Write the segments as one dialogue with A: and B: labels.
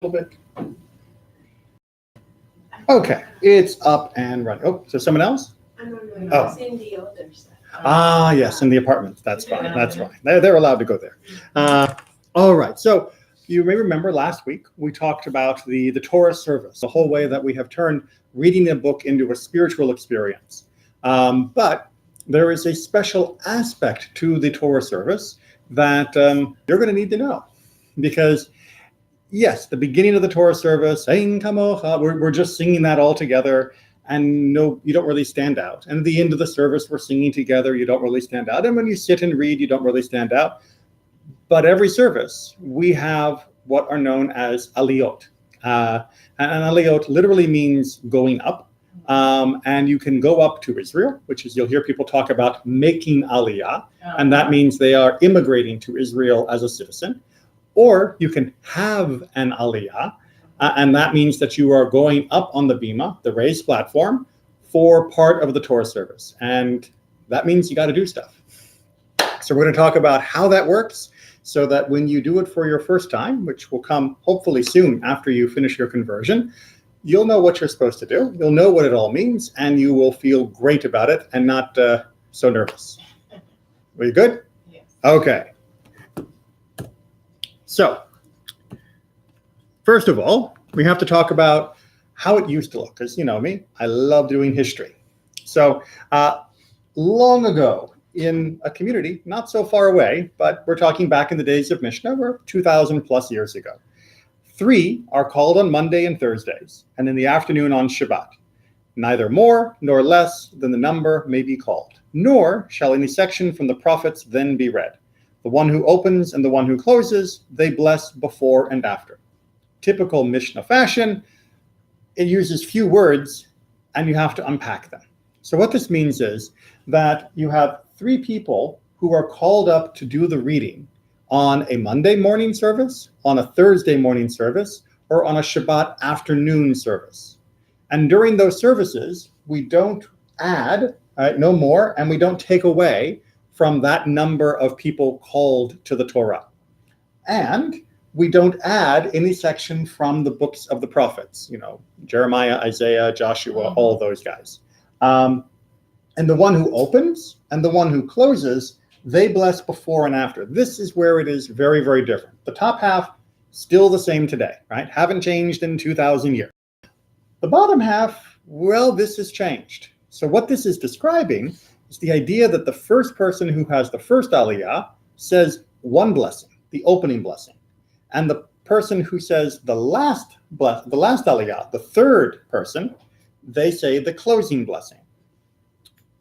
A: little bit. Okay, it's up and running. Oh, so someone else?
B: No, it's in the other side.
A: Yes, in the apartments. That's fine. That's fine. They're allowed to go there. All right. So you may remember last week we talked about the Torah service, the whole way that we have turned reading a book into a spiritual experience. But there is a special aspect to the Torah service that you're going to need to know, because yes, the beginning of the Torah service, Ein Kamocha, we're just singing that all together, and no, you don't really stand out. And at the end of the service, we're singing together, you don't really stand out. And when you sit and read, you don't really stand out. But every service, we have what are known as Aliyot. And Aliyot literally means going up. And you can go up to Israel, which is, you'll hear people talk about making Aliyah. And that means they are immigrating to Israel as a citizen. Or you can have an Aliyah, and that means that you are going up on the bima, the raised platform, for part of the Torah service. And that means you got to do stuff. So we're going to talk about how that works, so that when you do it for your first time, which will come hopefully soon after you finish your conversion, you'll know what you're supposed to do. You'll know what it all means, and you will feel great about it and not so nervous. Are you good?
B: Yes.
A: Okay. So, first of all, we have to talk about how it used to look, because you know me, I love doing history. So, long ago, in a community not so far away, but we're talking back in the days of Mishnah, we're 2,000 plus years ago. 3 are called on Monday and Thursdays, and in the afternoon on Shabbat. Neither more nor less than the number may be called, nor shall any section from the prophets then be read. The one who opens and the one who closes, they bless before and after. Typical Mishnah fashion, it uses few words and you have to unpack them. So what this means is that you have 3 people who are called up to do the reading on a Monday morning service, on a Thursday morning service, or on a Shabbat afternoon service. And during those services, we don't add, no more, and we don't take away from that number of people called to the Torah. And we don't add any section from the books of the prophets, Jeremiah, Isaiah, Joshua, all those guys. And the one who opens and the one who closes, they bless before and after. This is where it is very, very different. The top half, still the same today, right? Haven't changed in 2,000 years. The bottom half, well, this has changed. So what this is describing is the idea that the first person who has the first Aliyah says one blessing, the opening blessing. And the person who says the last Aliyah, the third person, they say the closing blessing,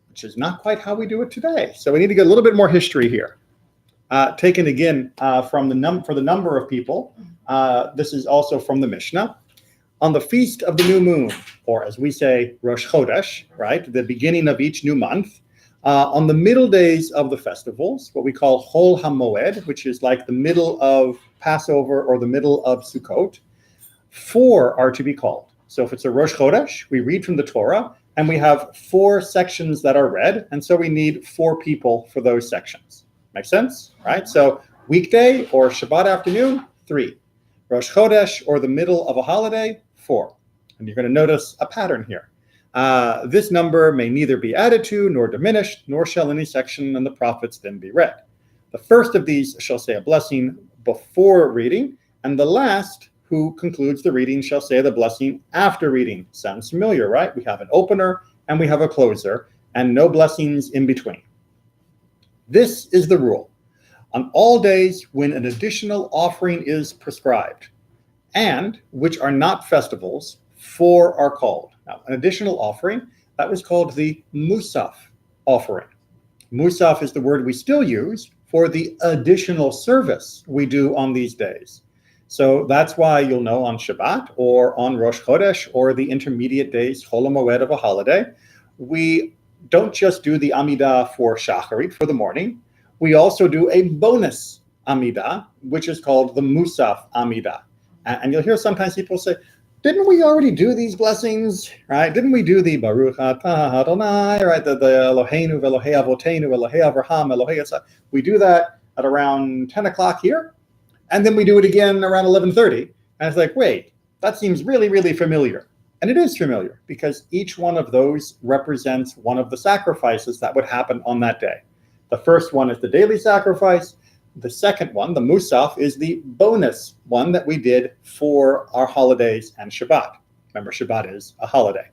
A: which is not quite how we do it today. So we need to get a little bit more history here. Taken again for the number of people, this is also from the Mishnah. On the feast of the new moon, or as we say, Rosh Chodesh, right, the beginning of each new month, on the middle days of the festivals, what we call Chol HaMoed, which is like the middle of Passover or the middle of Sukkot, 4 are to be called. So if it's a Rosh Chodesh, we read from the Torah, and we have 4 sections that are read, and so we need 4 people for those sections. Make sense? Right? So weekday or Shabbat afternoon, 3. Rosh Chodesh or the middle of a holiday, 4. And you're going to notice a pattern here. This number may neither be added to nor diminished, nor shall any section in the prophets then be read. The first of these shall say a blessing before reading, and the last who concludes the reading shall say the blessing after reading. Sounds familiar, right? We have an opener and we have a closer, and no blessings in between. This is the rule. On all days when an additional offering is prescribed, and which are not festivals, 4 are called. Now, an additional offering, that was called the Musaf offering. Musaf is the word we still use for the additional service we do on these days. So that's why you'll know on Shabbat or on Rosh Chodesh or the intermediate days, Chol HaMoed of a holiday, we don't just do the Amidah for Shacharit, for the morning. We also do a bonus Amidah, which is called the Musaf Amidah. And you'll hear sometimes people say, didn't we already do these blessings, right? Didn't we do the Baruch Atah Adonai, right? The Eloheinu v'Elohei Avoteinu Elohei Avraham Elohei Yitzhak. We do that at around 10 o'clock here, and then we do it again around 11:30. And it's like, wait, that seems really, really familiar. And it is familiar because each one of those represents one of the sacrifices that would happen on that day. The first one is the daily sacrifice. The second one, the Musaf, is the bonus one that we did for our holidays and Shabbat. Remember, Shabbat is a holiday.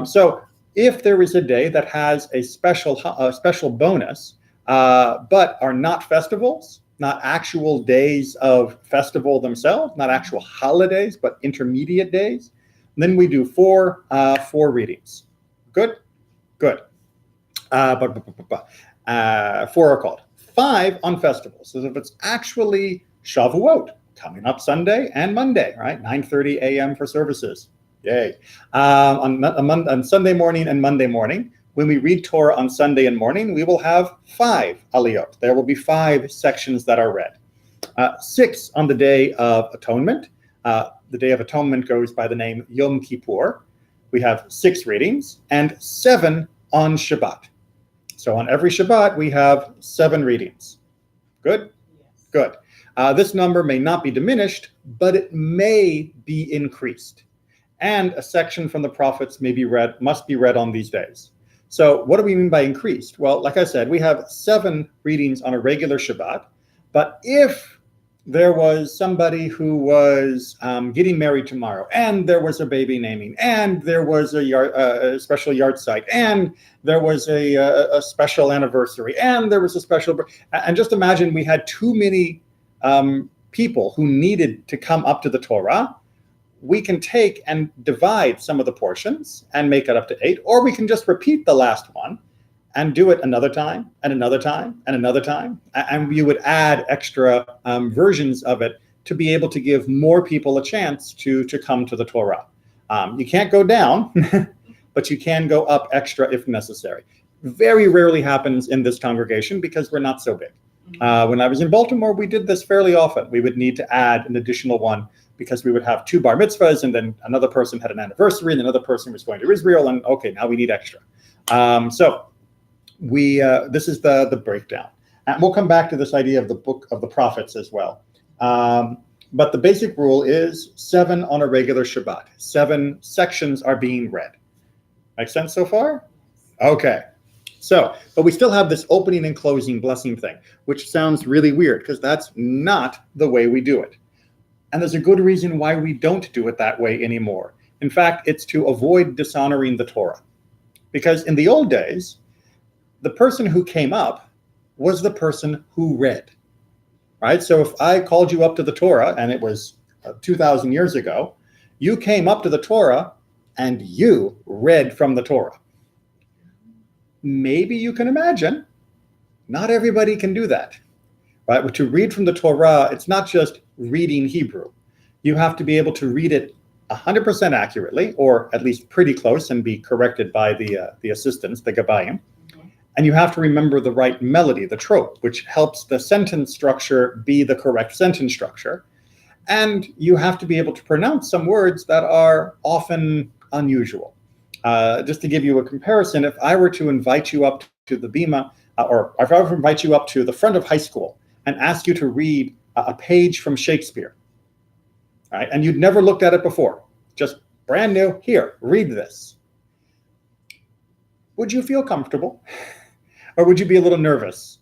A: So if there is a day that has a special bonus, but are not festivals, not actual days of festival themselves, not actual holidays, but intermediate days, then we do four readings. Good? Good. Four are called. 5 on festivals. So if it's actually Shavuot, coming up Sunday and Monday, right? 9:30 a.m. for services. Yay. On Sunday morning and Monday morning, when we read Torah on Sunday and morning, we will have 5 aliyot. There will be 5 sections that are read. 6 on the Day of Atonement. The Day of Atonement goes by the name Yom Kippur. We have 6 readings and 7 on Shabbat. So on every Shabbat, we have 7 readings. Good?
B: Yes.
A: Good. This number may not be diminished, but it may be increased. And a section from the prophets must be read on these days. So what do we mean by increased? Well, like I said, we have 7 readings on a regular Shabbat. But if there was somebody who was getting married tomorrow, and there was a baby naming, and there was a special yard site, and there was a special anniversary, and there was a special, and just imagine we had too many people who needed to come up to the Torah, we can take and divide some of the portions and make it up to 8, or we can just repeat the last one and do it another time, and another time, and another time. And you would add extra versions of it to be able to give more people a chance to come to the Torah. You can't go down, but you can go up extra if necessary. Very rarely happens in this congregation because we're not so big. When I was in Baltimore, we did this fairly often. We would need to add an additional one because we would have 2 bar mitzvahs, and then another person had an anniversary, and another person was going to Israel, and okay, now we need extra. So this is the breakdown. And we'll come back to this idea of the book of the prophets as well. But the basic rule is 7 on a regular Shabbat. 7 sections are being read. Make sense so far? Okay. So, but we still have this opening and closing blessing thing, which sounds really weird because that's not the way we do it. And there's a good reason why we don't do it that way anymore. In fact, it's to avoid dishonoring the Torah. Because in the old days, the person who came up was the person who read, right? So if I called you up to the Torah, and it was 2,000 years ago, you came up to the Torah and you read from the Torah. Maybe you can imagine, not everybody can do that, right? But to read from the Torah, it's not just reading Hebrew. You have to be able to read it 100% accurately, or at least pretty close, and be corrected by the assistants, the Gabayim. And you have to remember the right melody, the trope, which helps the sentence structure be the correct sentence structure. And you have to be able to pronounce some words that are often unusual. Just to give you a comparison, if I were to invite you up to the Bima, or if I were to invite you up to the front of high school and ask you to read a page from Shakespeare, right, and you'd never looked at it before, just brand new, here, read this. Would you feel comfortable? Or would you be a little nervous?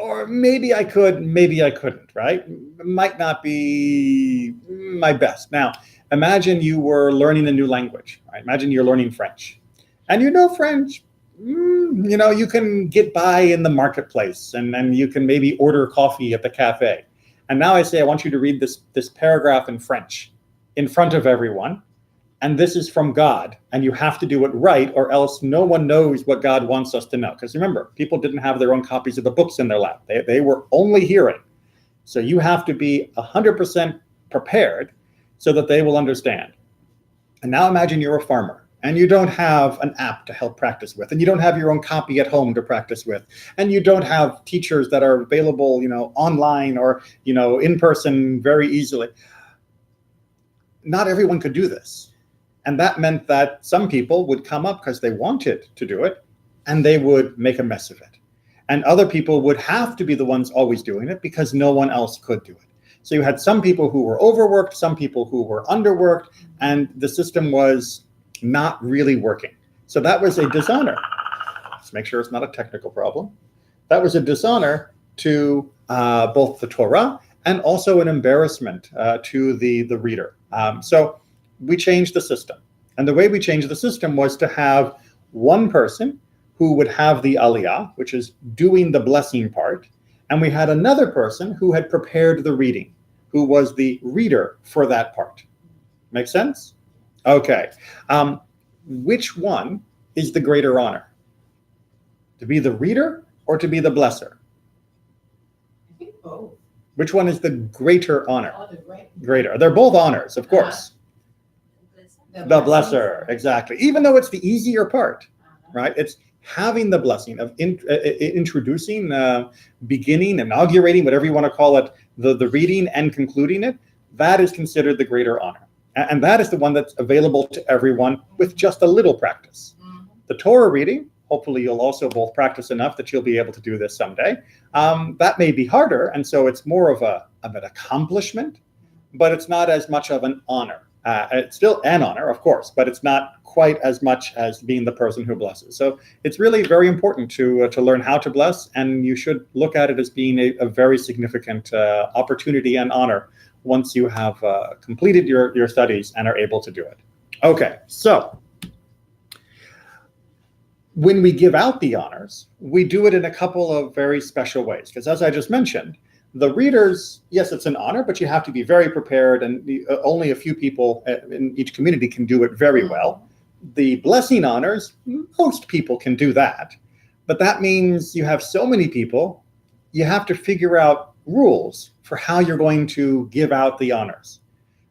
A: Or maybe I could, maybe I couldn't, right? It might not be my best. Now, imagine you were learning a new language, right? Imagine you're learning French. And you know French, you can get by in the marketplace, and you can maybe order coffee at the cafe. And now I say, I want you to read this paragraph in French in front of everyone. And this is from God, and you have to do it right, or else no one knows what God wants us to know. Because remember, people didn't have their own copies of the books in their lap. They were only hearing. So you have to be 100% prepared so that they will understand. And now imagine you're a farmer, and you don't have an app to help practice with, and you don't have your own copy at home to practice with, and you don't have teachers that are available, online or, in person very easily. Not everyone could do this. And that meant that some people would come up because they wanted to do it, and they would make a mess of it. And other people would have to be the ones always doing it because no one else could do it. So you had some people who were overworked, some people who were underworked, and the system was not really working. So that was a dishonor. Let's make sure it's not a technical problem. That was a dishonor to both the Torah and also an embarrassment to the reader. So we changed the system. And the way we changed the system was to have one person who would have the Aliyah, which is doing the blessing part. And we had another person who had prepared the reading, who was the reader for that part. Make sense? Okay. Which one is the greater honor? To be the reader or to be the blesser?
B: I think both.
A: Which one is the greater honor?
B: Oh, the great.
A: Greater. They're both honors, of course. The blesser, exactly. Even though it's the easier part, right? It's having the blessing of introducing, beginning, inaugurating, whatever you want to call it, the reading and concluding it. That is considered the greater honor. And that is the one that's available to everyone with just a little practice. The Torah reading, hopefully you'll also both practice enough that you'll be able to do this someday. That may be harder, and so it's more of an accomplishment, but it's not as much of an honor. It's still an honor, of course, but it's not quite as much as being the person who blesses. So it's really very important to learn how to bless, and you should look at it as being a very significant opportunity and honor once you have completed your studies and are able to do it. Okay, so when we give out the honors, we do it in a couple of very special ways, because as I just mentioned, the readers, yes, it's an honor, but you have to be very prepared, and only a few people in each community can do it very well. The blessing honors, most people can do that, but that means you have so many people, you have to figure out rules for how you're going to give out the honors,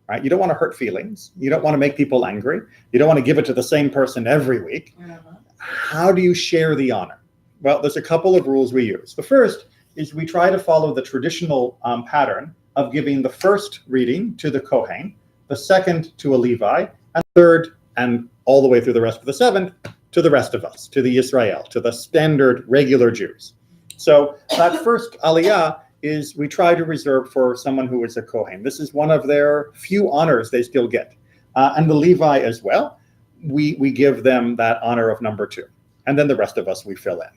A: right? You don't want to hurt feelings. You don't want to make people angry. You don't want to give it to the same person every week. How do you share the honor? Well, there's a couple of rules we use. The first is we try to follow the traditional pattern of giving the first reading to the Kohen, the second to a Levi, and third, and all the way through the rest of the seventh, to the rest of us, to the Israel, to the standard regular Jews. So that first Aliyah is we try to reserve for someone who is a Kohen. This is one of their few honors they still get. And the Levi as well, we give them that honor of number 2. And then the rest of us we fill in.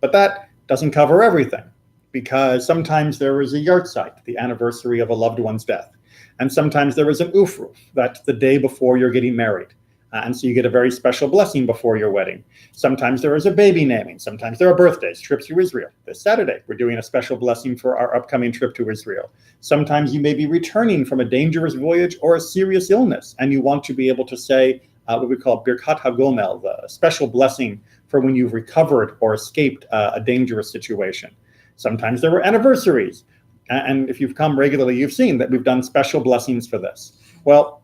A: But that doesn't cover everything, because sometimes there is a yahrzeit, the anniversary of a loved one's death. And sometimes there is an ufruf, that's the day before you're getting married. And so you get a very special blessing before your wedding. Sometimes there is a baby naming. Sometimes there are birthdays, trips to Israel. This Saturday, we're doing a special blessing for our upcoming trip to Israel. Sometimes you may be returning from a dangerous voyage or a serious illness, and you want to be able to say what we call Birkat HaGomel, the special blessing for when you've recovered or escaped a dangerous situation. Sometimes there were anniversaries. And if you've come regularly, you've seen that we've done special blessings for this. Well,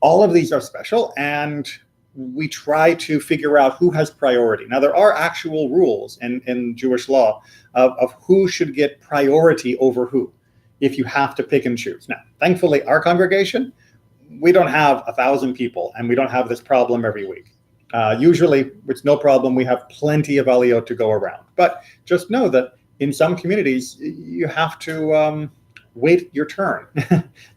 A: all of these are special, and we try to figure out who has priority. Now, there are actual rules in Jewish law of who should get priority over who, if you have to pick and choose. Now, thankfully, our congregation, we don't have 1,000 people, and we don't have this problem every week. Usually, it's no problem. We have plenty of aliyot to go around. But just know that in some communities, you have to wait your turn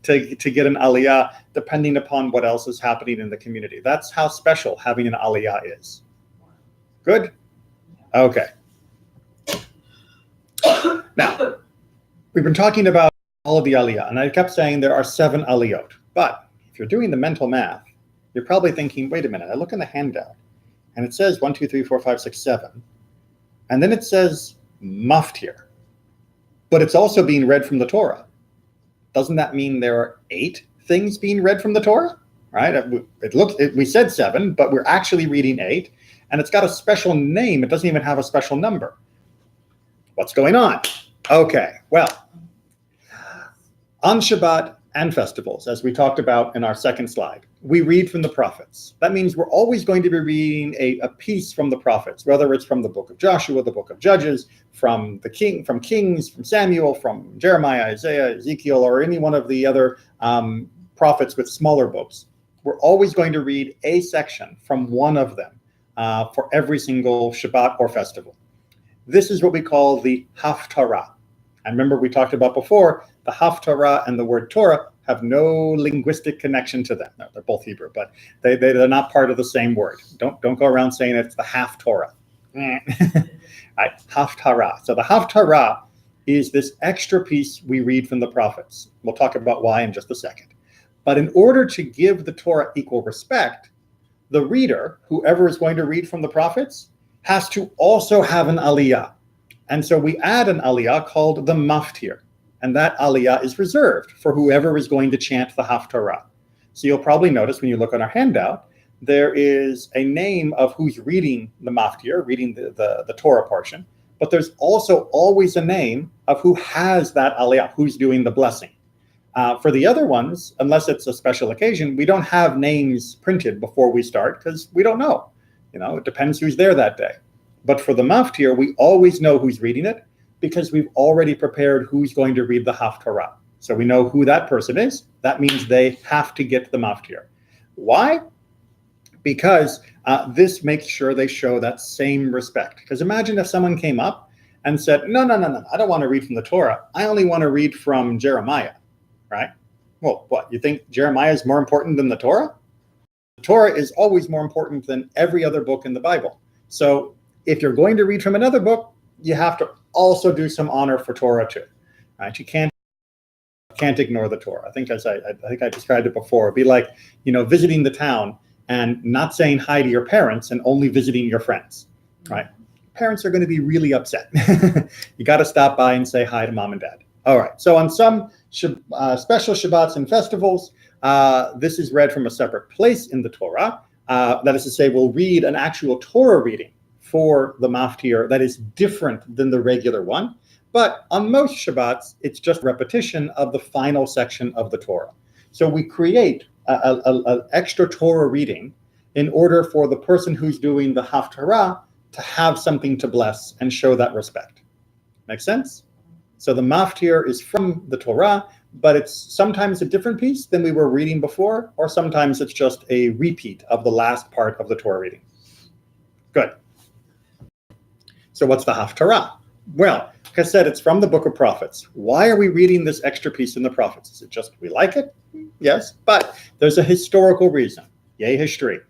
A: to get an aliyah, depending upon what else is happening in the community. That's how special having an aliyah is. Good? Okay. Now, we've been talking about all of the aliyah, and I kept saying there are 7 aliyot. But if you're doing the mental math, you're probably thinking, wait a minute, I look in the handout, and it says 1, 2, 3, 4, 5, 6, 7. And then it says maftir. But it's also being read from the Torah. Doesn't that mean there are 8 things being read from the Torah? Right? We said 7, but we're actually reading 8, and it's got a special name. It doesn't even have a special number. What's going on? Okay, well, on Shabbat and festivals, as we talked about in our second slide, we read from the prophets. That means we're always going to be reading a piece from the prophets, whether it's from the book of Joshua, the book of Judges, from Kings, from Samuel, from Jeremiah, Isaiah, Ezekiel, or any one of the other prophets with smaller books. We're always going to read a section from one of them for every single Shabbat or festival. This is what we call the Haftarah. And remember, we talked about before, the Haftarah and the word Torah have no linguistic connection to them. No, they're both Hebrew, but they're not part of the same word. Don't go around saying it's the half Torah. Right? Haftarah. So the Haftarah is this extra piece we read from the prophets. We'll talk about why in just a second. But in order to give the Torah equal respect, the reader, whoever is going to read from the prophets, has to also have an Aliyah. And so we add an Aliyah called the Maftir. And that Aliyah is reserved for whoever is going to chant the Haftarah. So you'll probably notice when you look on our handout, there is a name of who's reading the Maftir, reading the Torah portion. But there's also always a name of who has that Aliyah, who's doing the blessing. For the other ones, unless it's a special occasion, we don't have names printed before we start because we don't know. It depends who's there that day. But for the Maftir, we always know who's reading it because we've already prepared who's going to read the Haftarah. So we know who that person is. That means they have to get the Maftir. Why? Because this makes sure they show that same respect. Because imagine if someone came up and said, no, I don't want to read from the Torah. I only want to read from Jeremiah. Right? Well, what? You think Jeremiah is more important than the Torah? The Torah is always more important than every other book in the Bible. So if you're going to read from another book, you have to also do some honor for Torah too. Right? You can't ignore the Torah. I think I described it before. It'd be like, visiting the town and not saying hi to your parents and only visiting your friends. Right? Parents are going to be really upset. You got to stop by and say hi to mom and dad. All right, so on some special Shabbats and festivals, this is read from a separate place in the Torah. That is to say, we'll read an actual Torah reading for the Maftir that is different than the regular one. But on most Shabbats, it's just repetition of the final section of the Torah. So we create an extra Torah reading in order for the person who's doing the Haftarah to have something to bless and show that respect. Make sense? So the Maftir is from the Torah, but it's sometimes a different piece than we were reading before, or sometimes it's just a repeat of the last part of the Torah reading. Good. So what's the Haftarah? Well, like I said, it's from the Book of Prophets. Why are we reading this extra piece in the Prophets? Is it just we like it? Yes, but there's a historical reason. Yay, history.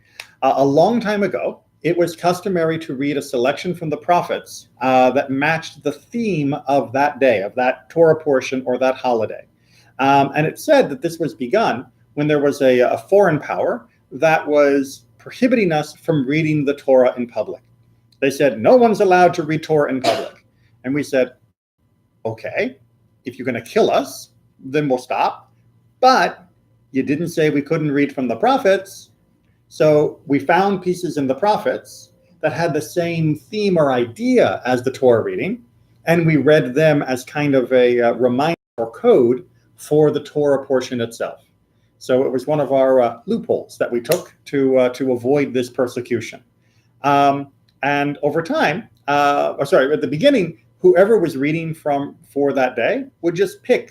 A: A long time ago, it was customary to read a selection from the prophets that matched the theme of that day, of that Torah portion or that holiday. And it said that this was begun when there was a foreign power that was prohibiting us from reading the Torah in public. They said, no one's allowed to read Torah in public. And we said, okay, if you're going to kill us, then we'll stop. But you didn't say we couldn't read from the prophets. So we found pieces in the prophets that had the same theme or idea as the Torah reading, and we read them as kind of a reminder or code for the Torah portion itself. So it was one of our loopholes that we took to avoid this persecution. And over time, at the beginning, whoever was reading for that day would just pick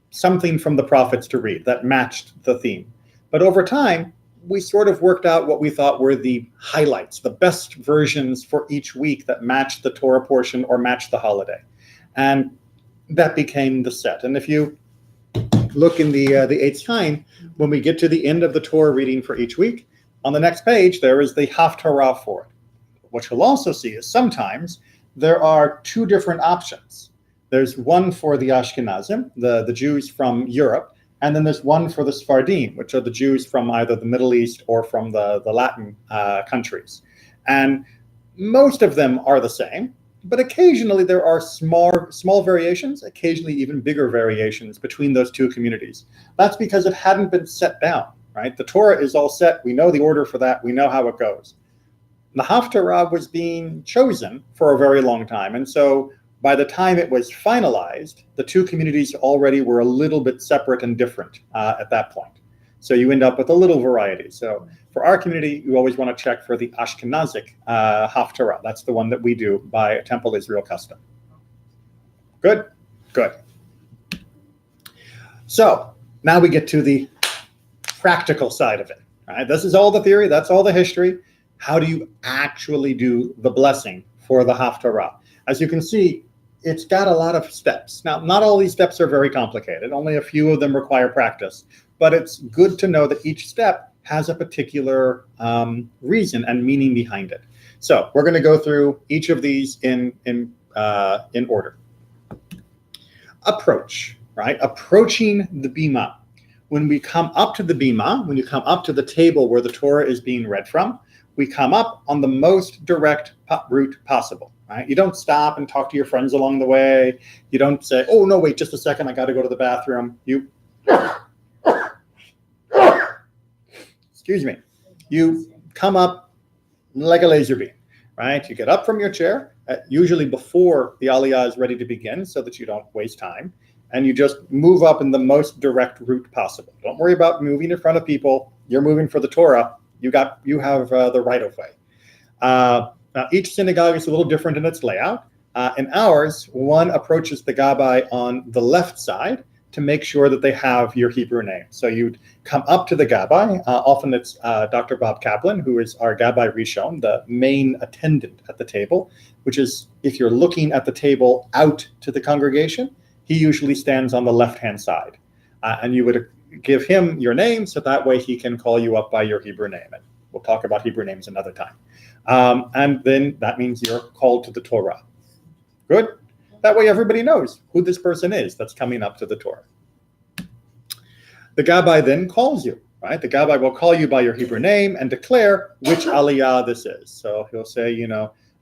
A: something from the prophets to read that matched the theme. But over time, we sort of worked out what we thought were the highlights, the best versions for each week that matched the Torah portion or matched the holiday. And that became the set. And if you look in the Eitz Chaim, when we get to the end of the Torah reading for each week, on the next page, there is the Haftarah for it. What you'll also see is sometimes there are two different options. There's one for the Ashkenazim, the Jews from Europe, and then there's one for the Sephardim, which are the Jews from either the Middle East or from the Latin countries. And most of them are the same, but occasionally there are small variations, occasionally even bigger variations between those two communities. That's because it hadn't been set down, right? The Torah is all set. We know the order for that. We know how it goes. The Haftarah was being chosen for a very long time. And so by the time it was finalized, the two communities already were a little bit separate and different at that point. So you end up with a little variety. So for our community, you always want to check for the Ashkenazic Haftarah. That's the one that we do by Temple Israel custom. Good? Good. So now we get to the practical side of it. All right? This is all the theory. That's all the history. How do you actually do the blessing for the Haftarah? As you can see, it's got a lot of steps. Now, not all these steps are very complicated. Only a few of them require practice. But it's good to know that each step has a particular reason and meaning behind it. So we're going to go through each of these in order. Approach, right? Approaching the bima. When we come up to the bima, when you come up to the table where the Torah is being read from, we come up on the most direct route possible, right? You don't stop and talk to your friends along the way. You don't say, oh, no, wait, just a second, I got to go to the bathroom. Excuse me. You come up like a laser beam, right? You get up from your chair, usually before the Aliyah is ready to begin so that you don't waste time. And you just move up in the most direct route possible. Don't worry about moving in front of people. You're moving for the Torah. You have the right of way. Now, each synagogue is a little different in its layout. In ours, one approaches the gabbai on the left side to make sure that they have your Hebrew name. So you'd come up to the gabbai. Often it's Dr. Bob Kaplan, who is our gabbai rishon, the main attendant at the table, which is if you're looking at the table out to the congregation, he usually stands on the left-hand side. And you would give him your name, so that way he can call you up by your Hebrew name. And we'll talk about Hebrew names another time. And then that means you're called to the Torah. Good? That way everybody knows who this person is that's coming up to the Torah. The gabbai then calls you, right? The gabbai will call you by your Hebrew name and declare which aliyah this is. So he'll say,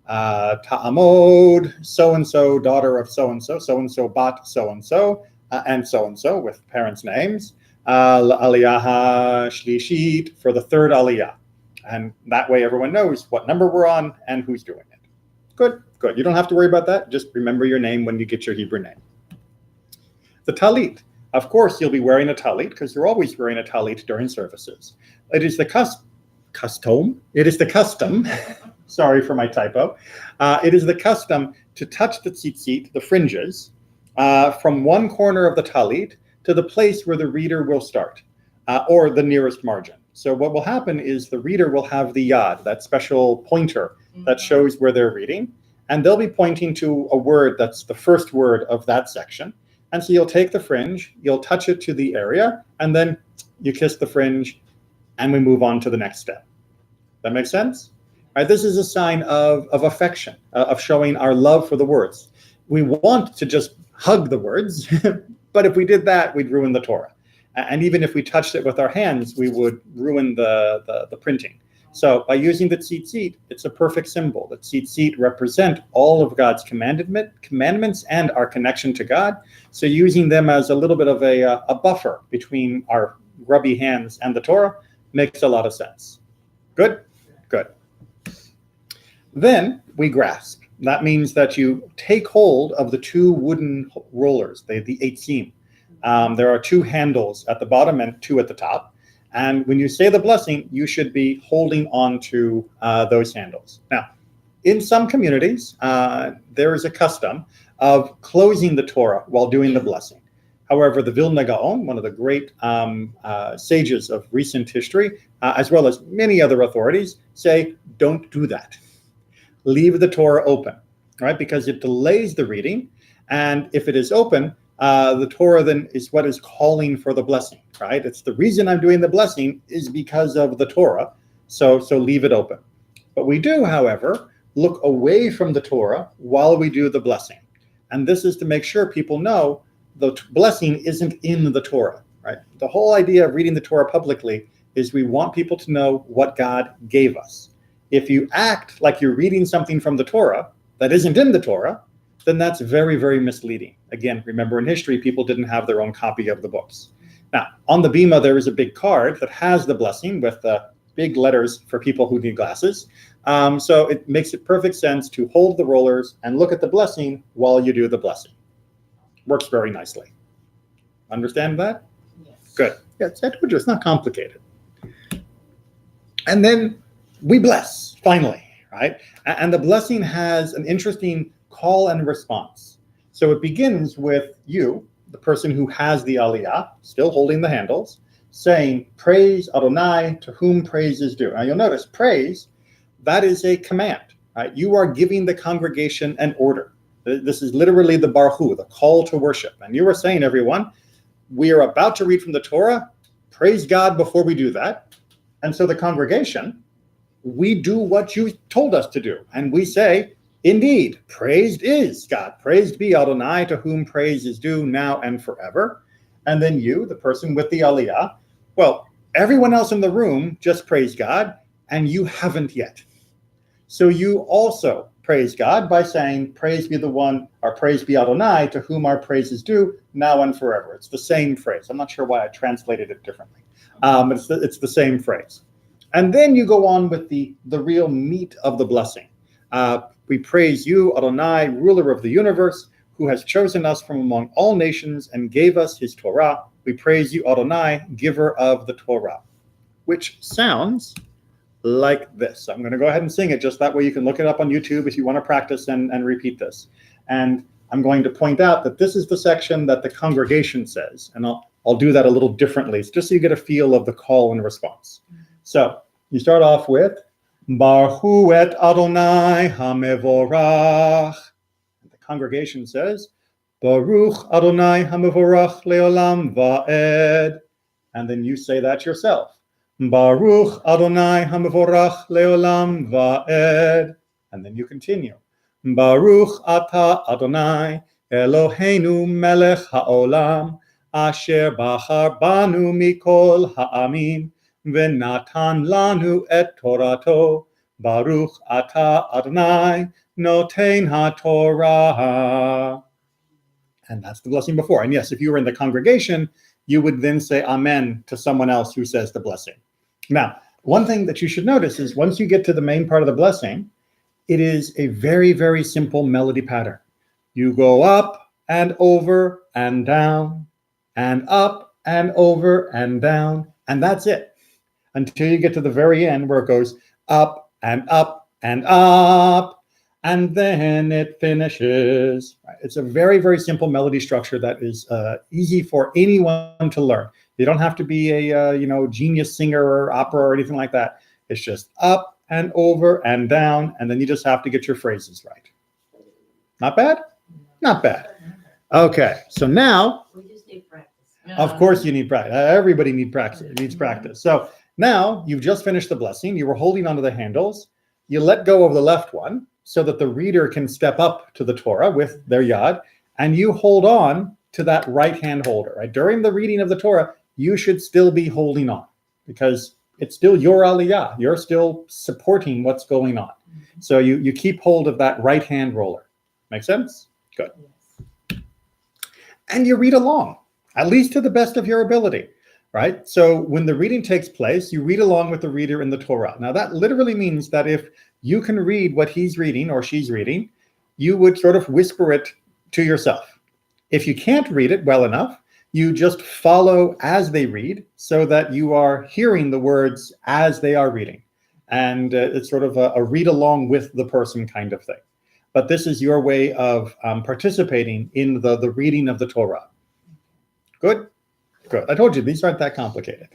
A: Ta'amod, so-and-so, daughter of so-and-so bat so-and-so with parents' names. Aliyah shlishit for the third aliyah. And that way everyone knows what number we're on and who's doing it. Good. You don't have to worry about that. Just remember your name when you get your Hebrew name. The talit. Of course, you'll be wearing a talit because you're always wearing a talit during services. It is the custom. It is the custom. Sorry for my typo. It is the custom to touch the tzitzit, the fringes, from one corner of the talit to the place where the reader will start, or the nearest margin. So what will happen is the reader will have the yad, that special pointer that shows where they're reading, and they'll be pointing to a word that's the first word of that section. And so you'll take the fringe, you'll touch it to the area, and then you kiss the fringe, and we move on to the next step. That makes sense? Right, this is a sign of affection, of showing our love for the words. We want to just hug the words, but if we did that, we'd ruin the Torah. And even if we touched it with our hands, we would ruin the printing. So by using the tzitzit, it's a perfect symbol. The tzitzit represent all of God's commandments and our connection to God. So using them as a little bit of a buffer between our grubby hands and the Torah makes a lot of sense. Good? Good. Then we grasp. That means that you take hold of the two wooden rollers, the eitzim. There are two handles at the bottom and two at the top. And when you say the blessing, you should be holding on to those handles. Now, in some communities, there is a custom of closing the Torah while doing the blessing. However, the Vilna Gaon, one of the great sages of recent history, as well as many other authorities, say, don't do that. Leave the Torah open, right? Because it delays the reading. And if it is open, the Torah then is what is calling for the blessing, right? It's the reason I'm doing the blessing is because of the Torah. So leave it open. But we do, however, look away from the Torah while we do the blessing. And this is to make sure people know the blessing isn't in the Torah, right? The whole idea of reading the Torah publicly is we want people to know what God gave us. If you act like you're reading something from the Torah that isn't in the Torah, then that's very, very misleading. Again, remember in history, people didn't have their own copy of the books. Now, on the bima, there is a big card that has the blessing with big letters for people who need glasses. So it makes it perfect sense to hold the rollers and look at the blessing while you do the blessing. Works very nicely. Understand that?
B: Yes.
A: Good. Yes, I told you, it's not complicated. And then we bless, finally, right? And the blessing has an interesting call and response. So it begins with you, the person who has the aliyah, still holding the handles, saying, praise Adonai, to whom praise is due. Now you'll notice, praise, that is a command. Right? You are giving the congregation an order. This is literally the Baruch, the call to worship. And you were saying, everyone, we are about to read from the Torah. Praise God before we do that. And so the congregation, we do what you told us to do. And we say, indeed, praised is God. Praised be Adonai, to whom praise is due now and forever. And then you, the person with the Aliyah, well, everyone else in the room just praised God, and you haven't yet. So you also praise God by saying, praise be the one, or praise be Adonai, to whom our praise is due now and forever. It's the same phrase. I'm not sure why I translated it differently. It's the same phrase. And then you go on with the real meat of the blessing. We praise you, Adonai, ruler of the universe, who has chosen us from among all nations and gave us his Torah. We praise you, Adonai, giver of the Torah, which sounds like this. I'm going to go ahead and sing it, just that way you can look it up on YouTube if you want to practice and repeat this. And I'm going to point out that this is the section that the congregation says, and I'll do that a little differently, just so you get a feel of the call and response. So you start off with Baruch hu et Adonai hamevorach. The congregation says Baruch Adonai hamevorach leolam va'ed. And then you say that yourself. Baruch Adonai hamevorach leolam va'ed. And then you continue. Baruch ata Adonai Eloheinu melech haolam asher bachar banu mikol ha'amim v'natan lanu et torato. Baruch ata Adonai noten haTorah. And that's the blessing before. And yes, if you were in the congregation, you would then say amen to someone else who says the blessing. Now, one thing that you should notice is once you get to the main part of the blessing, it is a very, very simple melody pattern. You go up and over and down, and up and over and down, and that's it. Until you get to the very end where it goes up and up and up, and then it finishes. It's a very, very simple melody structure that is easy for anyone to learn. You don't have to be a genius singer or opera or anything like that. It's just up and over and down, and then you just have to get your phrases right. Not bad? Not bad. Okay, so now,
B: We just need practice.
A: of course you need practice. Everybody needs practice. So now you've just finished the blessing. You were holding onto the handles. You let go of the left one so that the reader can step up to the Torah with their yad, and you hold on to that right hand holder. Right? During the reading of the Torah, you should still be holding on because it's still your Aliyah. You're still supporting what's going on. So you keep hold of that right hand roller. Make sense? Good.
B: Yes.
A: And you read along, at least to the best of your ability, right? So when the reading takes place, you read along with the reader in the Torah. Now that literally means that if you can read what he's reading or she's reading, you would sort of whisper it to yourself. If you can't read it well enough, you just follow as they read so that you are hearing the words as they are reading. And it's sort of a read along with the person kind of thing. But this is your way of participating in the reading of the Torah. Good? Good. I told you, these aren't that complicated.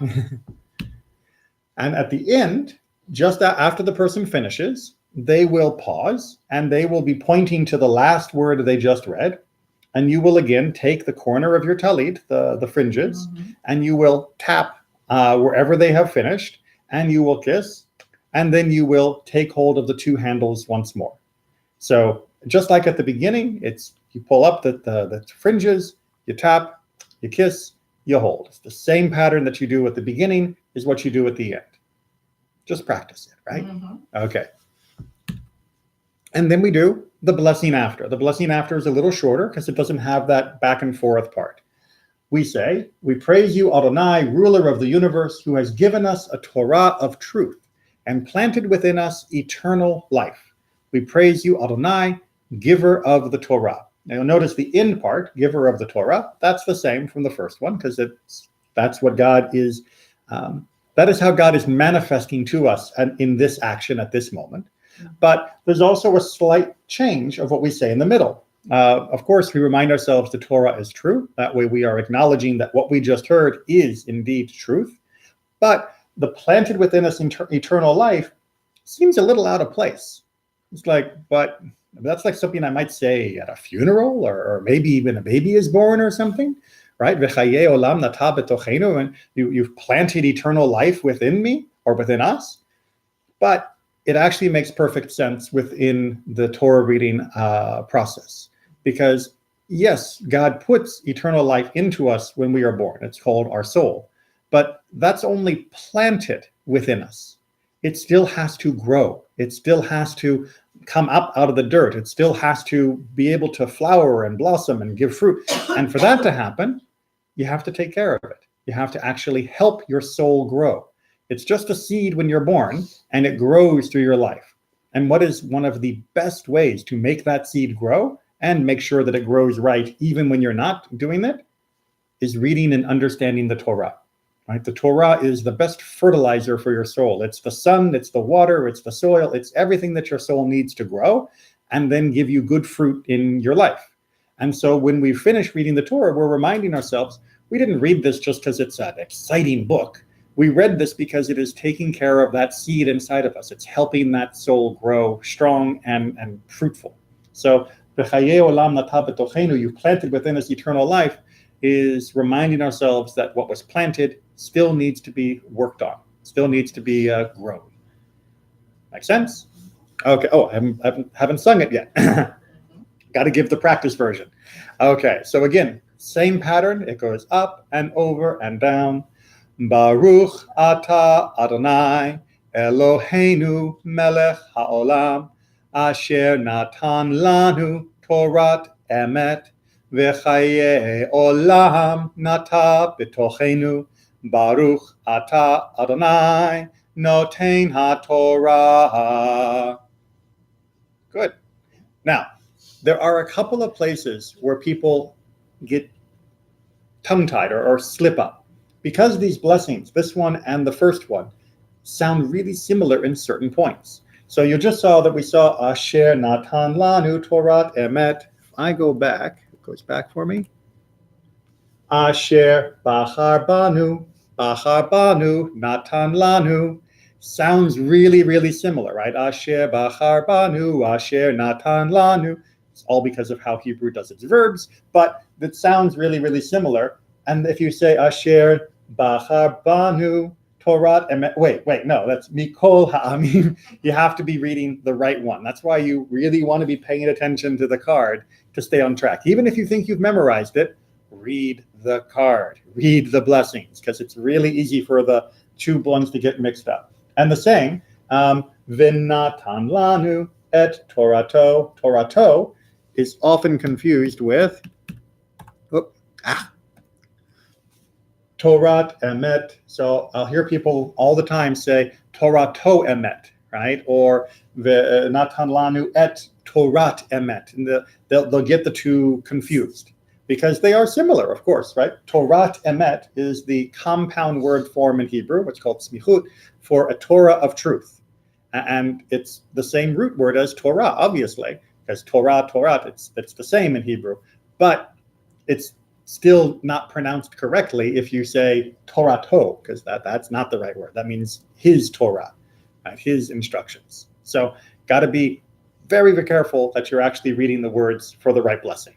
A: And at the end, just after the person finishes, they will pause and they will be pointing to the last word they just read. And you will again take the corner of your talit, the fringes, and you will tap wherever they have finished, and you will kiss, and then you will take hold of the two handles once more. So just like at the beginning, it's you pull up the fringes, you tap, you kiss, you hold. It's the same pattern that you do at the beginning is what you do at the end. Just practice it, right? Okay. And then we do the blessing after. The blessing after is a little shorter because it doesn't have that back and forth part. We say, we praise you, Adonai, ruler of the universe, who has given us a Torah of truth and planted within us eternal life. We praise you, Adonai, giver of the Torah. Now you'll notice the in part, giver of the Torah, that's the same from the first one because that's what God is, that is how God is manifesting to us in this action at this moment. But there's also a slight change of what we say in the middle. Of course, we remind ourselves the Torah is true. That way we are acknowledging that what we just heard is indeed truth. But the planted within us eternal life seems a little out of place. It's like, but That's like something I might say at a funeral, or maybe even a baby is born or something, right? V'chayei olam natah betochenu, and you've planted eternal life within me or within us. But it actually makes perfect sense within the Torah reading process, because yes, God puts eternal life into us when we are born. It's called our soul, but that's only planted within us. It still has to grow. It still has to come up out of the dirt. It still has to be able to flower and blossom and give fruit. And for that to happen, you have to take care of it. You have to actually help your soul grow. It's just a seed when you're born, and it grows through your life. And what is one of the best ways to make that seed grow and make sure that it grows right, even when you're not doing it, is reading and understanding the Torah. Right? The Torah is the best fertilizer for your soul. It's the sun, it's the water, it's the soil, it's everything that your soul needs to grow and then give you good fruit in your life. And so when we finish reading the Torah, we're reminding ourselves, we didn't read this just because it's an exciting book. We read this because it is taking care of that seed inside of us. It's helping that soul grow strong and fruitful. So, B'chayei olam natah betochenu, you planted within us eternal life, is reminding ourselves that what was planted still needs to be worked on, still needs to be grown. Make sense? Okay. Oh, I haven't sung it yet. Got to give the practice version. Okay. So again, same pattern. It goes up and over and down. Baruch atah Adonai Eloheinu melech haolam asher natan lanu Torat emet v'chayei olam natah betochenu Baruch atah Adonai noten haTorah. Good. Now, there are a couple of places where people get tongue-tied or slip up, because these blessings, this one and the first one, sound really similar in certain points. So you just saw that we saw Asher Natan Lanu Torat Emet. If I go back, it goes back for me. Asher Bachar Banu Natan Lanu. Sounds really, really similar, right? Asher Bachar Banu, Asher Natan Lanu. It's all because of how Hebrew does its verbs, but it sounds really, really similar. And if you say Asher Bachar Banu Torat Emet, wait, no, that's Mikol Ha'amim. You have to be reading the right one. That's why you really want to be paying attention to the card to stay on track. Even if you think you've memorized it, read the card, read the blessings, because it's really easy for the two ones to get mixed up. And the saying, V'natan lanu et Torato. Torato is often confused with Torat emet. So I'll hear people all the time say Torato emet, right? Or Natan lanu et Torat emet. And they'll get the two confused because they are similar, of course, right? Torat emet is the compound word form in Hebrew, what's called smichut, for a Torah of truth. And it's the same root word as Torah, obviously, because Torah, it's the same in Hebrew, but it's still not pronounced correctly if you say Torato, because that's not the right word. That means his Torah, right? His instructions. So got to be very, very careful that you're actually reading the words for the right blessing.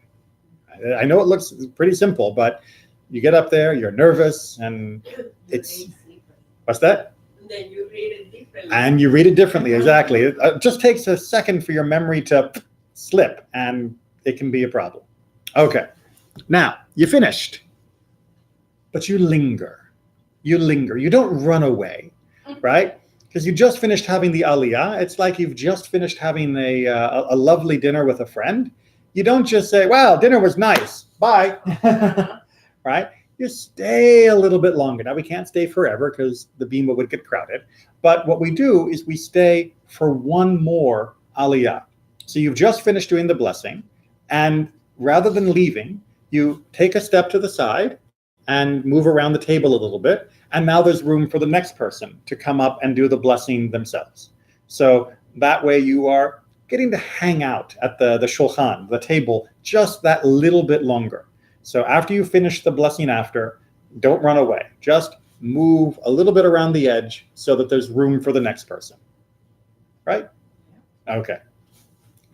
A: I know it looks pretty simple, but you get up there, you're nervous, and it's, what's that?
B: Then you read it differently.
A: And you read it differently, exactly. It just takes a second for your memory to slip, and it can be a problem. Okay. Now, you finished, but you linger. You linger. You don't run away, right? Because you just finished having the Aliyah. It's like you've just finished having a lovely dinner with a friend. You don't just say, wow, dinner was nice. Bye. Right? You stay a little bit longer. Now, we can't stay forever because the bima would get crowded. But what we do is we stay for one more Aliyah. So you've just finished doing the blessing, and rather than leaving, you take a step to the side and move around the table a little bit. And now there's room for the next person to come up and do the blessing themselves. So that way you are getting to hang out at the shulchan, the table, just that little bit longer. So after you finish the blessing don't run away. Just move a little bit around the edge so that there's room for the next person. Right? Okay.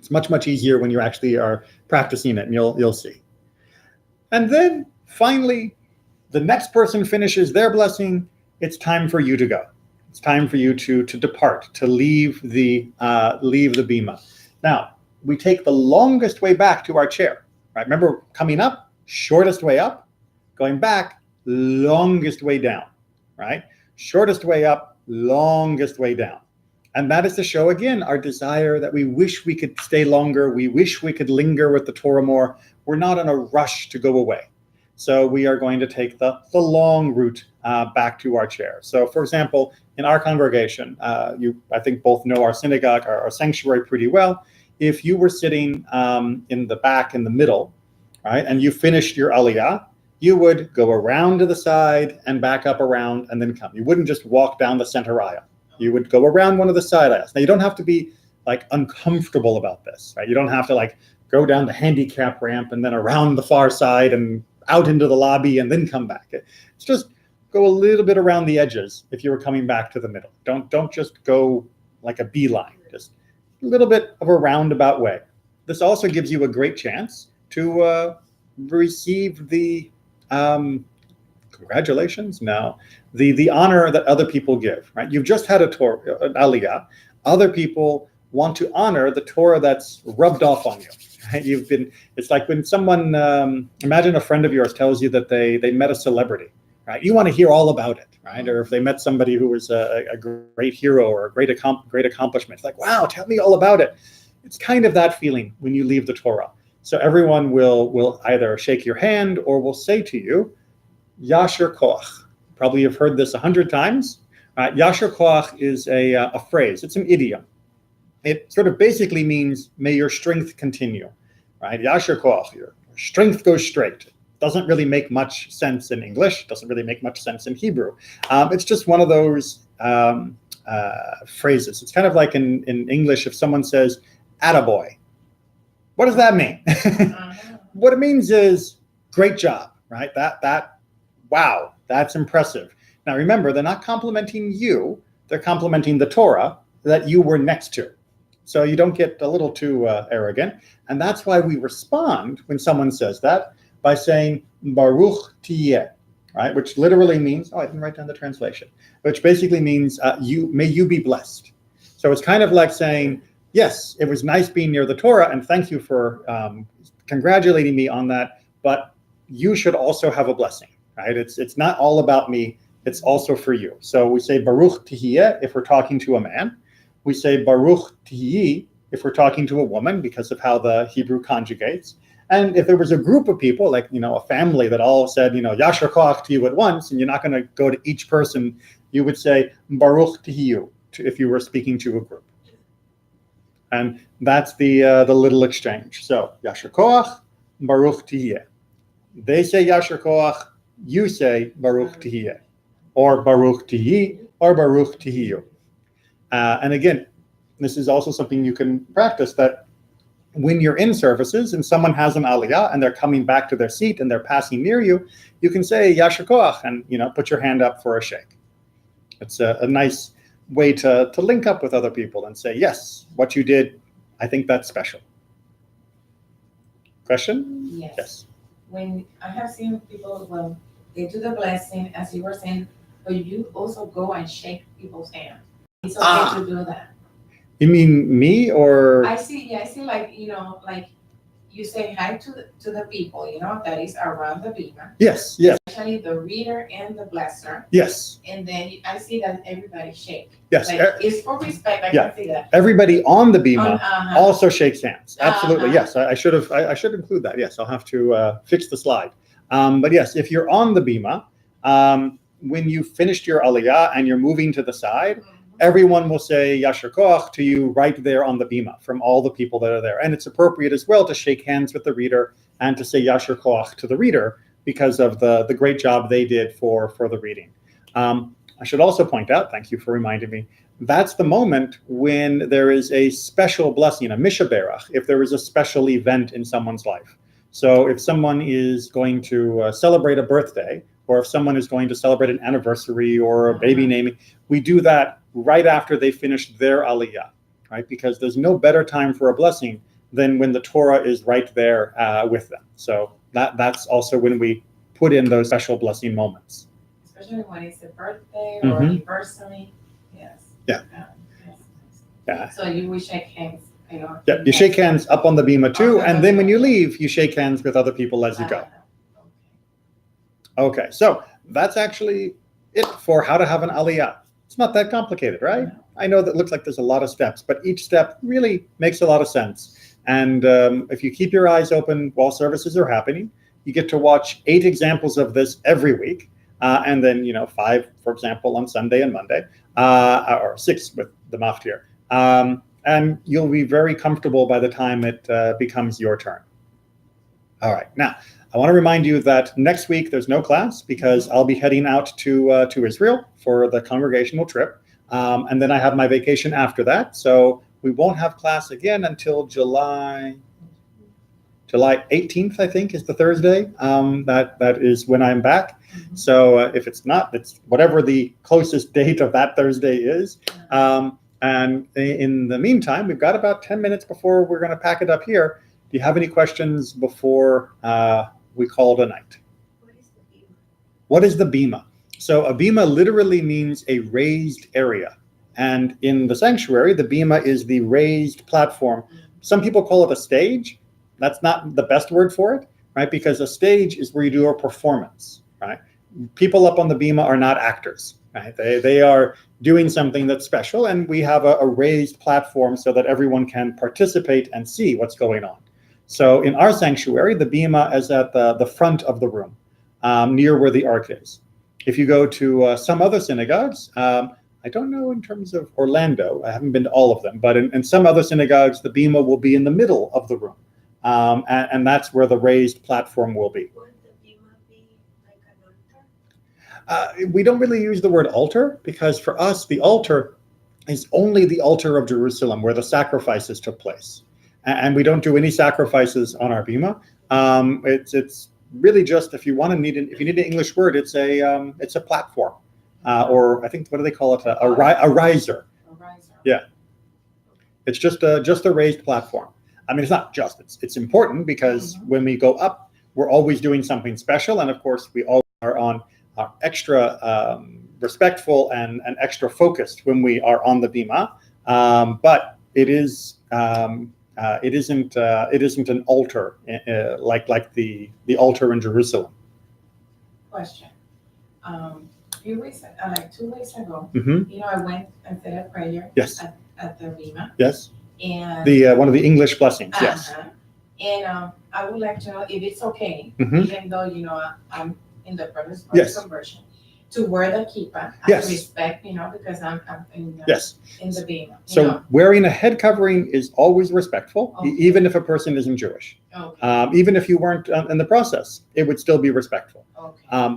A: It's much, much easier when you actually are practicing it, and you'll see. And then finally, the next person finishes their blessing. It's time for you to go. It's time for you to depart, to leave the bima. Now, we take the longest way back to our chair. Right? Remember, coming up, shortest way up, going back, longest way down. Right? Shortest way up, longest way down. And that is to show, again, our desire that we wish we could stay longer. We wish we could linger with the Torah more. We're not in a rush to go away. So we are going to take the long route back to our chair. So, for example, in our congregation, you, I think, both know our synagogue, our sanctuary pretty well. If you were sitting in the back, in the middle, right, and you finished your Aliyah, you would go around to the side and back up around and then come. You wouldn't just walk down the center aisle. You would go around one of the side aisles. Now, you don't have to be like uncomfortable about this, right? You don't have to like go down the handicap ramp and then around the far side and out into the lobby and then come back. It's just go a little bit around the edges if you were coming back to the middle. Don't just go like a beeline, just a little bit of a roundabout way. This also gives you a great chance to receive the congratulations, no, the honor that other people give, right? You've just had an Aliyah. Other people want to honor the Torah that's rubbed off on you. Right? It's like when someone, imagine a friend of yours tells you that they met a celebrity, right? You want to hear all about it, right? Or if they met somebody who was a great hero or a great accomplishment, it's like, wow, tell me all about it. It's kind of that feeling when you leave the Torah. So everyone will either shake your hand or will say to you, Yasher Koach. Probably you've heard this 100 times. Yasher Koach is a phrase. It's an idiom. It sort of basically means, may your strength continue, right? Yasher Koach, your strength goes straight. Doesn't really make much sense in English. Doesn't really make much sense in Hebrew. It's just one of those phrases. It's kind of like in English, if someone says, attaboy. What does that mean? What it means is, great job, right? Wow, that's impressive. Now remember, they're not complimenting you, they're complimenting the Torah that you were next to. So you don't get a little too arrogant. And that's why we respond when someone says that by saying, Baruch tiyeh, right? Which literally means, I didn't write down the translation, which basically means, may you be blessed. So it's kind of like saying, yes, it was nice being near the Torah, and thank you for congratulating me on that, but you should also have a blessing. Right? It's not all about me. It's also for you. So we say Baruch Tihiyeh if we're talking to a man. We say Baruch Tihi if we're talking to a woman because of how the Hebrew conjugates. And if there was a group of people, like, a family that all said, Yasher Koach to you at once, and you're not going to go to each person, you would say Baruch Tihiyu if you were speaking to a group. And that's the little exchange. So Yasher Koach, Baruch Tihiyeh. They say Yasher Koach. You say Baruch Tihiyeh, or Baruch Tihi, or Baruch Tihiyu. And again, this is also something you can practice, that when you're in services and someone has an Aliyah and they're coming back to their seat and they're passing near you, you can say Yasher Koach and put your hand up for a shake. It's a nice way to link up with other people and say, yes, what you did, I think that's special. Question?
B: Yes. When I have seen people, they do the blessing, as you were saying, but you also go and shake people's hands. It's okay to do that.
A: You mean me or?
B: I see like, like you say hi to the people, that is around the bima.
A: Yes.
B: Especially the reader and the blesser.
A: Yes.
B: And then I see that everybody shake.
A: Yes.
B: Like, it's for respect, I can see that.
A: Everybody on the bima also shakes hands. Absolutely, yes. I should include that. Yes, I'll have to fix the slide. But yes, if you're on the bima, when you finished your Aliyah and you're moving to the side, everyone will say Yasher Koach to you right there on the bima from all the people that are there. And it's appropriate as well to shake hands with the reader and to say Yasher Koach to the reader because of the great job they did for the reading. I should also point out, thank you for reminding me, that's the moment when there is a special blessing, a mishaberach, if there is a special event in someone's life. So if someone is going to celebrate a birthday, or if someone is going to celebrate an anniversary or a baby naming, we do that right after they finished their Aliyah, right? Because there's no better time for a blessing than when the Torah is right there with them. So that's also when we put in those special blessing moments.
B: Especially when it's a birthday or
A: Mhm.
B: anniversary. Yes.
A: Yeah.
B: Yes.
A: Yeah.
B: So you will shake hands, you know.
A: Yeah, you shake hands up on the bima too,
B: Okay,
A: and then when
B: okay.
A: you leave, you shake hands with other people as you go.
B: Okay.
A: Okay, so that's actually it for how to have an Aliyah. It's not that complicated, right?
B: No.
A: I know that looks like there's a lot of steps, but each step really makes a lot of sense. And if you keep your eyes open while services are happening, you get to watch 8 examples of this every week, and then 5, for example, on Sunday and Monday, or 6 with the maftir. And you'll be very comfortable by the time it becomes your turn. All right, now I want to remind you that next week there's no class because I'll be heading out to Israel for the congregational trip, and then I have my vacation after that. So we won't have class again until July 18th, I think, is the Thursday. That is when I'm back.
B: Mhm.
A: So if it's not, it's whatever the closest date of that Thursday is. And in the meantime, we've got about 10 minutes before we're going to pack it up here. Do you have any questions before we call it a night?
C: What is the bima?
A: What is the bima? So a bima literally means a raised area. And in the sanctuary, the bima is the raised platform. Some people call it a stage. That's not the best word for it, right? Because a stage is where you do a performance, right? People up on the bima are not actors, right? They are doing something that's special, and we have a raised platform so that everyone can participate and see what's going on. So in our sanctuary, the bima is at the front of the room, near where the ark is. If you go to some other synagogues, I don't know in terms of Orlando, I haven't been to all of them, but in some other synagogues, the bima will be in the middle of the room. And that's where the raised platform will be.
C: Would the bima be like an altar?
A: We don't really use the word altar because for us, the altar is only the altar of Jerusalem where the sacrifices took place. And we don't do any sacrifices on our bima. It's really just if you need an English word, it's a platform, or I think what do they call it? A riser.
B: A riser.
A: Yeah. It's just a raised platform. I mean, it's not just. It's important because when we go up, we're always doing something special, and of course, we all are on extra respectful and extra focused when we are on the bima. But it is. It isn't an altar like the altar in Jerusalem.
B: Question. Few weeks, like 2 weeks ago,
A: Mm-hmm.
B: I went and said a prayer.
A: Yes.
B: At the bima.
A: Yes.
B: And
A: The one of the English blessings. Yes.
B: And I would like to know if it's okay,
A: Mhm.
B: even though I'm in the process of
A: Yes.
B: conversion, to wear the kippah.
A: Yes.
B: As respect, because I'm in
A: Yes.
B: in the bima.
A: So wearing a head covering is always respectful,
B: Okay.
A: even if a person isn't Jewish.
B: Okay.
A: Even if you weren't in the process, it would still be respectful.
B: Okay.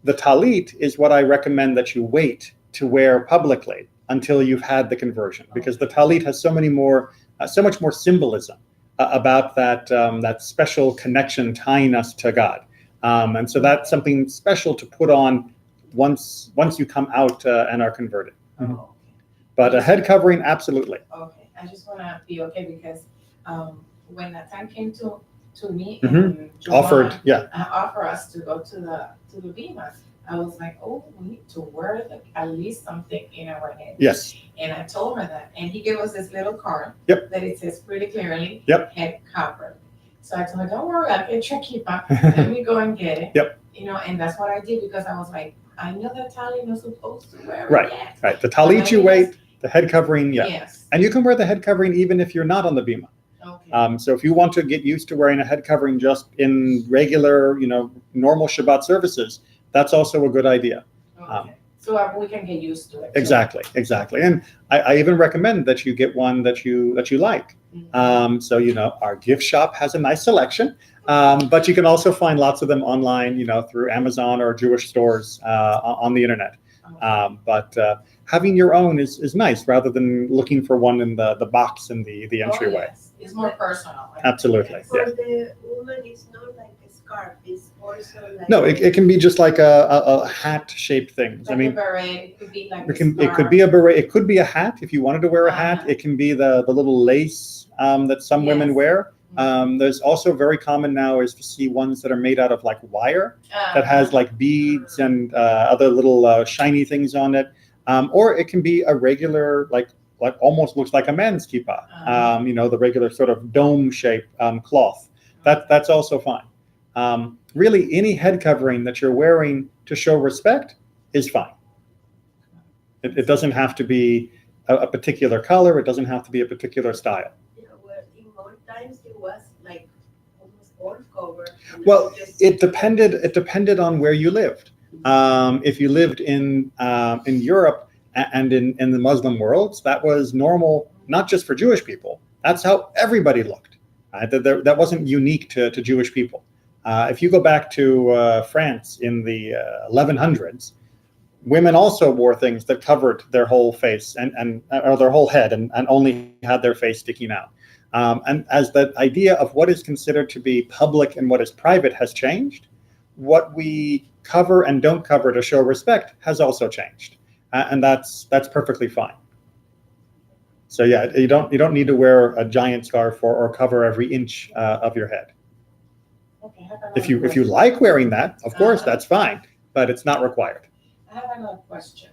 A: The talit is what I recommend that you wait to wear publicly until you've had the conversion, because the talit has so much more symbolism about that special connection tying us to God, and so that's something special to put on once you come out and are converted.
B: Okay.
A: But a head covering, absolutely.
B: Okay. I just want to be okay because when that time came to me
A: Mhm.
B: in July,
A: Offer
B: us to go to the bima, I was like, oh, we need to wear at least something in our head.
A: Yes.
B: And I told her that, and he gave us this little card.
A: Yep.
B: That it says pretty clearly.
A: Yep.
B: Head covered. So I told her, don't worry, I'll get your kippah. Let me go and get it.
A: Yep.
B: And that's what I did because I was like, I know that Tali was supposed to wear
A: Right.
B: it yet.
A: Right. The talit you wait, the head covering, yeah.
B: Yes.
A: And you can wear the head covering even if you're not on the bima.
B: Okay.
A: So if you want to get used to wearing a head covering just in regular, normal Shabbat services, that's also a good idea.
B: Okay. So we can get used to it.
A: Exactly. And I even recommend that you get one that you like.
B: Mhm.
A: So our gift shop has a nice selection, but you can also find lots of them online, through Amazon or Jewish stores on the internet.
B: Okay.
A: But having your own is nice rather than looking for one in the box in the entryway.
B: Yes. It's more personal.
A: Absolutely.
B: Yes.
C: For the woman, it's not like a scarf is also like.
A: No, it can be just like a hat-shaped thing.
B: Like
A: I mean,
B: a beret, it could be like
A: it could be a beret. It could be a hat if you wanted to wear a hat.
B: Uh-huh.
A: It can be the little lace that some women
B: Yes.
A: wear. There's also very common now is to see ones that are made out of like wire that has like beads and other little shiny things on it. Or it can be a regular like almost looks like a man's kippah. You know, the regular sort of dome shape cloth. That's also fine. Really, any head covering that you're wearing to show respect is fine. It doesn't have to be a particular color. It doesn't have to be a particular style.
C: Yeah, well, in old times it was like almost all covered.
A: Well, it depended on where you lived. If you lived in Europe and in the Muslim worlds, that was normal, not just for Jewish people. That's how everybody looked. That wasn't unique to Jewish people. If you go back to France in the 1100s, women also wore things that covered their whole face or their whole head and only had their face sticking out. And as the idea of what is considered to be public and what is private has changed, what we cover and don't cover to show respect has also changed, and that's perfectly fine. So yeah, you don't need to wear a giant scarf or cover every inch of your head.
B: Okay, I have another
A: If you
B: question.
A: like wearing that, of course, that's fine, but it's not required.
B: I have another question.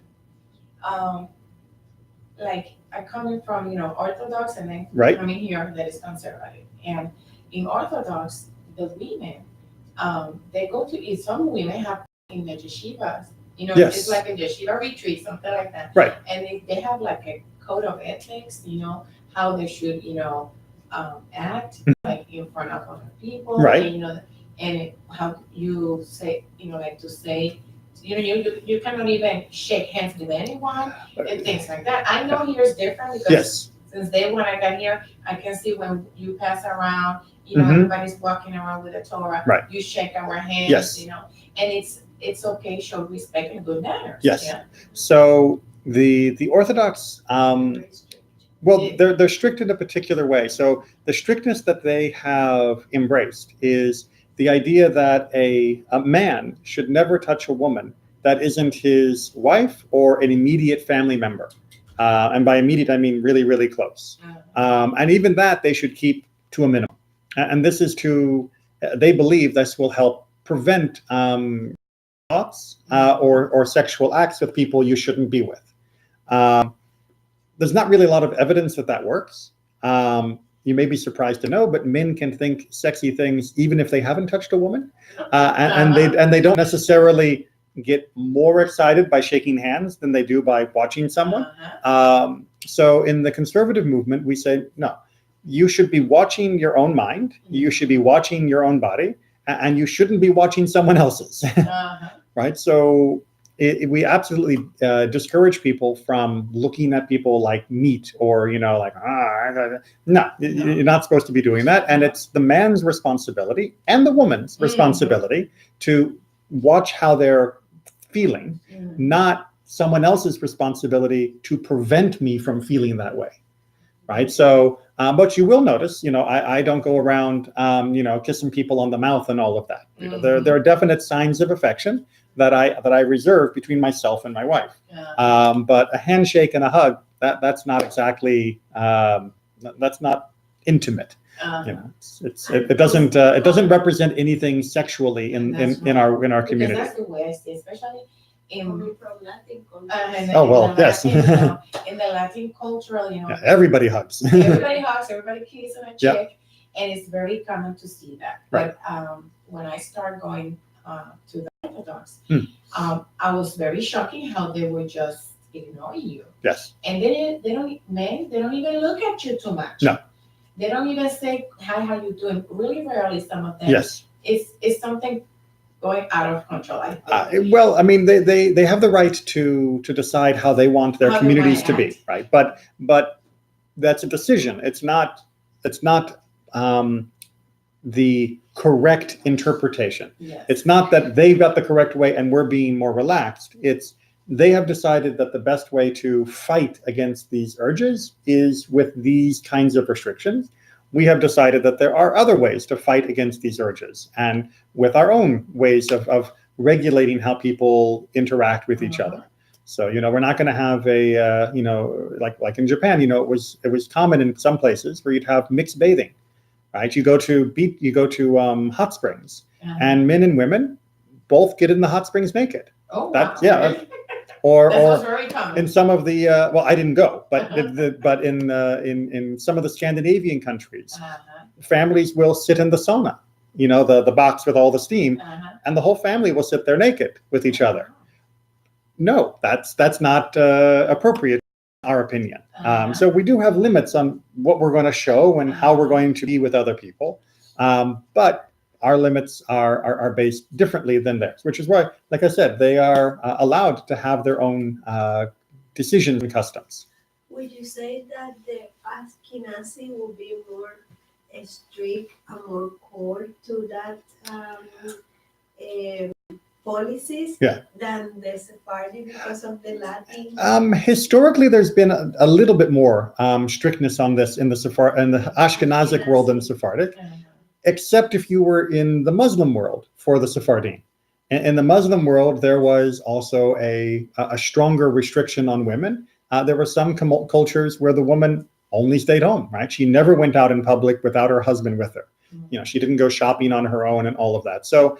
B: Like I'm coming from, Orthodox and then
A: Right.
B: coming here that is conservative. And in Orthodox, the women, they go to eat. Some women have in the yeshivas,
A: Yes.
B: it's like a yeshiva retreat, something like that.
A: Right.
B: And they have like a code of ethics, how they should, act like in front of other people.
A: Right.
B: And how you say, like to say, you cannot even shake hands with anyone and things like that. I know here is different because
A: Yes.
B: since day when I got here, I can see when you pass around,
A: Mhm.
B: everybody's walking around with a Torah.
A: Right.
B: You shake our hands,
A: Yes.
B: and it's okay, show respect and good manners.
A: Yes.
B: Yeah.
A: So the Orthodox,
C: Very strict.
A: well, they're strict in a particular way. So the strictness that they have embraced is the idea that a man should never touch a woman that isn't his wife or an immediate family member. And by immediate, I mean really, really close. And even that they should keep to a minimum. And this is they believe this will help prevent thoughts or sexual acts with people you shouldn't be with. There's not really a lot of evidence that works. You may be surprised to know, but men can think sexy things even if they haven't touched a woman, and they don't necessarily get more excited by shaking hands than they do by watching someone. So in the conservative movement, we say no. You should be watching your own mind. You should be watching your own body, and you shouldn't be watching someone else's. Right? So we absolutely discourage people from looking at people like meat or, no, you're not supposed to be doing that. And it's the man's responsibility and the woman's responsibility to watch how they're feeling, not someone else's responsibility to prevent me from feeling that way. Right. So, but you will notice, I don't go around, kissing people on the mouth and all of that. There are definite signs of affection that I reserve between myself and my wife. But a handshake and a hug, that's not exactly, that's not intimate. It doesn't represent anything sexually in our community.
B: Because that's the way I see, especially
C: Coming from Latin culture.
A: Yes.
B: In the Latin cultural,
A: Yeah, everybody hugs.
B: everybody hugs, everybody kisses on a
A: Yeah.
B: cheek, and it's very common to see that.
A: Right.
B: But when I started going to the Orthodox,
A: Hmm.
B: I was very shocking how they would just ignore you,
A: Yes.
B: and they don't even look at you too much.
A: No.
B: They don't even say hi, how you doing. Really rarely, some of them.
A: Yes.
B: It's something going out of control. I think.
A: Well, I mean, they have the right to decide how they want their
B: How they
A: communities
B: want
A: to
B: to
A: be, right? But that's a decision. It's not the correct interpretation.
B: Yes.
A: It's not that they've got the correct way and we're being more relaxed. It's they have decided that the best way to fight against these urges is with these kinds of restrictions, we have decided that there are other ways to fight against these urges, and with our own ways of regulating how people interact with each other. So, we're not going to have a, like in Japan, it was common in some places where you'd have mixed bathing, right? You go to hot springs, and men and women both get in the hot springs naked.
B: Oh,
A: That's
B: wow.
A: yeah.
B: Really?
A: Or
B: Very common.
A: in some of the well, I didn't go, but but in some of the Scandinavian countries, families will sit in the sauna, the box with all the steam, and the whole family will sit there naked with each other. No, that's not appropriate, in our opinion. So we do have limits on what we're going to show and how we're going to be with other people, but our limits are based differently than theirs, which is why, like I said, they are allowed to have their own decisions and customs.
C: Would you say that the Ashkenazi will be more strict and more core to that policies than the Sephardi because of the Latin?
A: Historically, there's been a little bit more strictness on this in the Ashkenazic world than Sephardic. Except if you were in the Muslim world for the Sephardim. In the Muslim world, there was also a stronger restriction on women. There were some cultures where the woman only stayed home, right? She never went out in public without her husband with her. She didn't go shopping on her own and all of that. So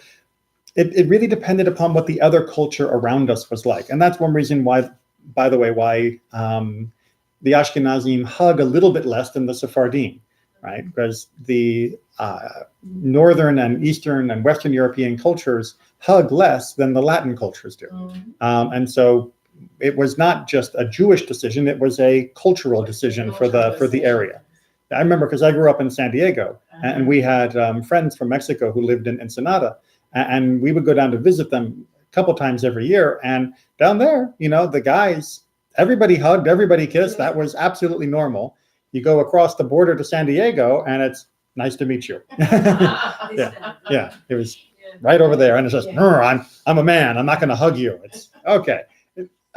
A: it really depended upon what the other culture around us was like. And that's one reason why, by the way, the Ashkenazim hug a little bit less than the Sephardim, right? Because the Northern and Eastern and Western European cultures hug less than the Latin cultures do. And so it was not just a Jewish decision, it was a cultural decision for the area. I remember because I grew up in San Diego, and we had friends from Mexico who lived in Ensenada, and we would go down to visit them a couple times every year. And down there, the guys, everybody hugged, everybody kissed. That was absolutely normal. You go across the border to San Diego, and it's nice to meet you. Yeah, it was right over there, and it's just, I'm a man, I'm not going to hug you. It's okay.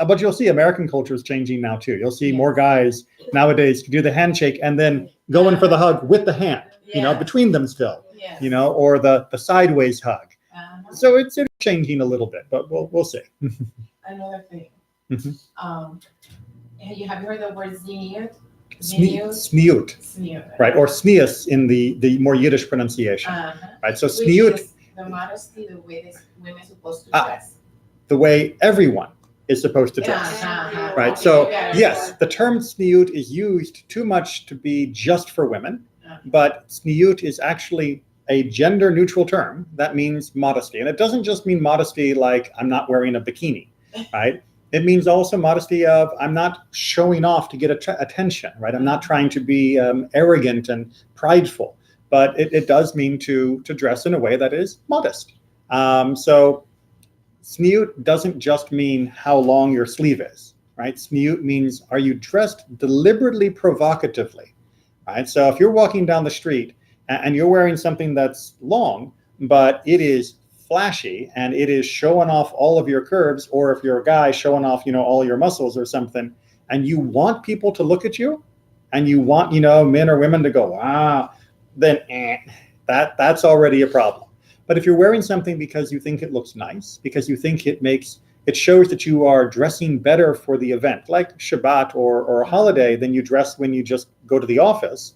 A: But you'll see American culture is changing now too. You'll see more guys nowadays do the handshake and then go in for the hug with the hand, between them still, or the sideways hug. So it's changing a little bit, but we'll see.
B: Another thing. Have you heard the word zeniyut?
A: Sniut, right, or snius in the more Yiddish pronunciation, right? So sniut,
B: the modesty, the way women are supposed to dress,
A: the way everyone is supposed to dress, right? So yes, the term sniut is used too much to be just for women, but sniut is actually a gender-neutral term that means modesty, and it doesn't just mean modesty like I'm not wearing a bikini, right? It means also modesty of I'm not showing off to get attention, right? I'm not trying to be arrogant and prideful, but it does mean to dress in a way that is modest. So sniut doesn't just mean how long your sleeve is, right? Sniut means are you dressed deliberately provocatively, right? So if you're walking down the street and you're wearing something that's long, but it is flashy and it is showing off all of your curves, or if you're a guy showing off, all your muscles or something, and you want people to look at you and you want, men or women to go, wow, then that's already a problem. But if you're wearing something because you think it looks nice, because you think it shows that you are dressing better for the event, like Shabbat or a holiday than you dress when you just go to the office,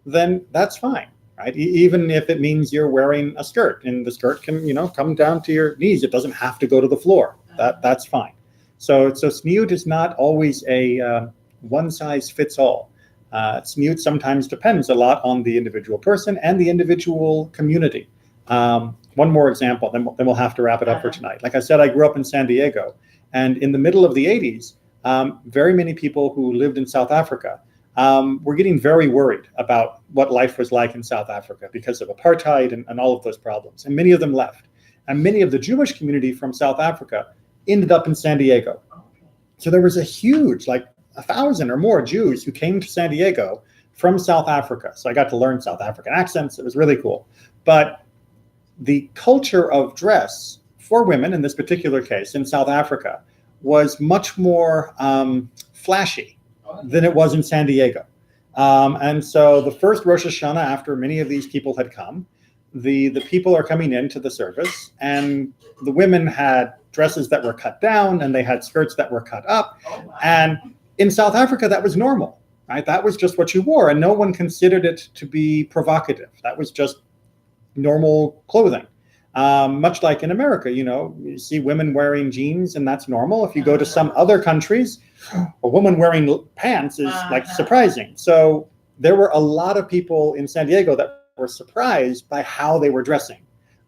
A: then that's fine. Right? Even if it means you're wearing a skirt and the skirt can, come down to your knees. It doesn't have to go to the floor. That's fine. So sniut is not always a one size fits all. Sniut sometimes depends a lot on the individual person and the individual community. One more example, then we'll have to wrap it up for tonight. Like I said, I grew up in San Diego, and in the middle of the 80s, very many people who lived in South Africa were getting very worried about what life was like in South Africa because of apartheid and all of those problems. And many of them left. And many of the Jewish community from South Africa ended up in San Diego. So there was a huge, like 1,000 or more Jews who came to San Diego from South Africa. So I got to learn South African accents. It was really cool. But the culture of dress for women, in this particular case, in South Africa, was much more flashy than it was in San Diego. And so the first Rosh Hashanah, after many of these people had come, the people are coming into the service, and the women had dresses that were cut down and they had skirts that were cut up.
B: Oh, wow.
A: And in South Africa, that was normal, right? That was just what you wore, and no one considered it to be provocative. That was just normal clothing. Much like in America, you see women wearing jeans and that's normal. If you go to some other countries, a woman wearing pants is like surprising. So there were a lot of people in San Diego that were surprised by how they were dressing.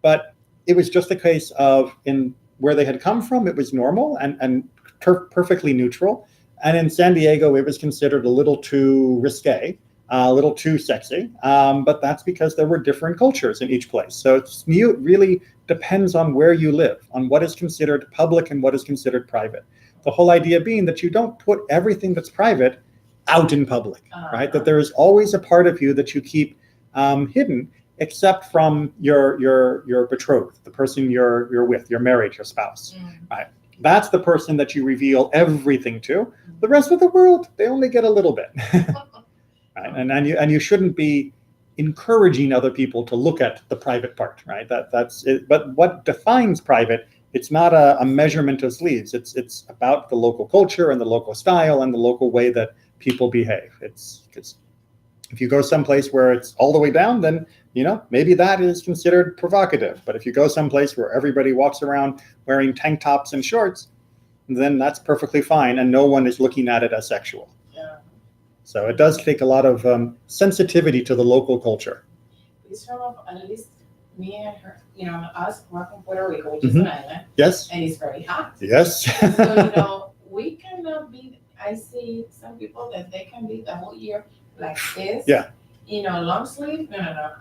A: But it was just a case of in where they had come from, it was normal and perfectly neutral. And in San Diego, it was considered a little too risque, a little too sexy, but that's because there were different cultures in each place. So it really depends on where you live, on what is considered public and what is considered private. The whole idea being that you don't put everything that's private out in public, right? That there is always a part of you that you keep hidden, except from your betrothed, the person you're with, your married, your spouse, right? That's the person that you reveal everything to. The rest of the world, they only get a little bit. Right? And you shouldn't be encouraging other people to look at the private part, right? That's it. But what defines private, it's not a measurement of sleeves. It's about the local culture and the local style and the local way that people behave. It's if you go someplace where it's all the way down, then maybe that is considered provocative. But if you go someplace where everybody walks around wearing tank tops and shorts, then that's perfectly fine, and no one is looking at it as sexual. So it does take a lot of sensitivity to the local culture.
B: It's from at least me and her, us, we're from Puerto Rico, which is an island.
A: Yes.
B: And it's very hot.
A: Yes.
B: So, we cannot be, I see some people that they can be the whole year like this.
A: Yeah.
B: Long sleeve. No.